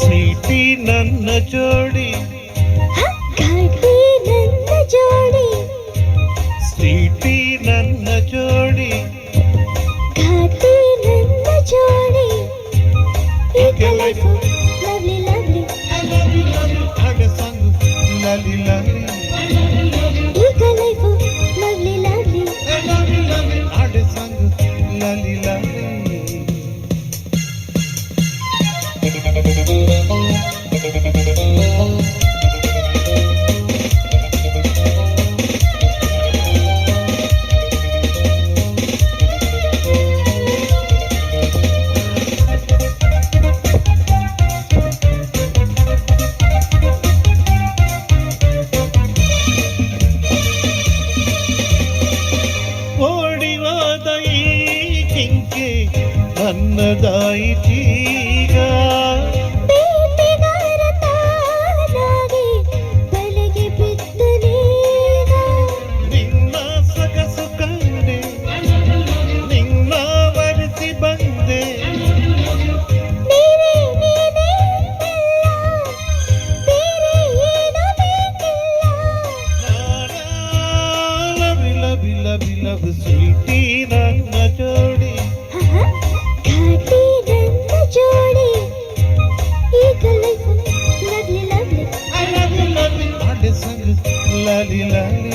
Sweety ನನ್ನ ಜೋಡಿ, ಘಾಟಿ ನನ್ನ ಜೋಡಿ, ಸ್ವೀಟಿ ನನ್ನ ಜೋಡಿ, ಘಾಟಿ ನನ್ನ ಜೋಡಿ. ಈಗ ಲೈಫ್ ಲವ್ಲಿ ಲವ್ಲಿ, ಹಾಡ ಸಾಂಗು ಲಾಲಿ ಲಾಲಿ, ಈಗ ಲೈಫ್ ಲವ್ಲಿ ಲವ್ಲಿ, ಹಾಡ ಸಾಂಗು ಲಾಲಿ ಲಾಲಿ. ಓಡಿವಾದ ಈ ಜಿಂಕೆ ನನ್ನದಾಯಿತೀಗ, ಬೇಟೆಗಾರ ತಾನಾಗಿ ಬಲೆಗೆ ಬಿದ್ದನೀಗ. ನಿನ್ನ ಸೊಗಸು ಕಂಡೆ, ನಿನ್ನ ವರಿಸಿ ಬಂದೆ, ನೀನೇ ನೀನೇ ಎಲ್ಲ, ಬೇರೆ ಏನೂ ಬೇಕಿಲ್ಲ. Lavi lovey lovey love sweetie ನನ್ನ ಜೋಡಿ, ಘಾಟಿ ನನ್ನ ಜೋಡಿ. ಈಗ ಲೈಫ್ ಲವ್ಲಿ ಲವ್ಲಿ, ಹಾಡ ಸಾಂಗು ಲಾಲಿ ಲಾಲಿ.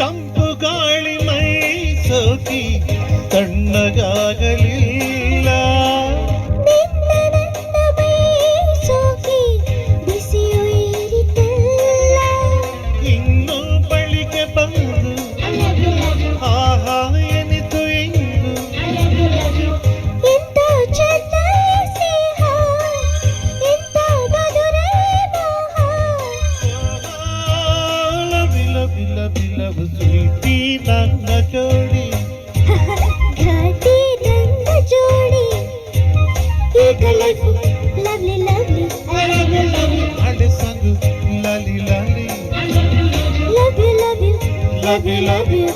ತಂಪು ಗಾಳಿ ಮೈ ಸೋಕಿ ತಣ್ಣಗಾಗಲಿಲ್ಲ, ನಿನ್ನ ನನ್ನ ಮೈ ಸೋಕಿ ಬಿಸಿಯು ಏರಿತಲ್ಲ. ಇನ್ನು ಬಳಿಗೆ ಬಂದು ಆಹಾ ಎನಿತು ಇಂದು, ಎಂತ ಚೆನ್ನ ಸ್ನೇಹ, ಎಂತ ಮಧುರ ಮೋಹ. Lovey lovey lovey love sweetie ನನ್ನ ಜೋಡಿ, ಘಾಟಿ ನನ್ನ ಜೋಡಿ. ಈಗ ಲೈಫ್ ಲವ್ಲಿ ಲವ್ಲಿ, ಹಾಡ ಸಾಂಗು ಲಾಲಿ ಲಾಲಿ, love you love you love you love you.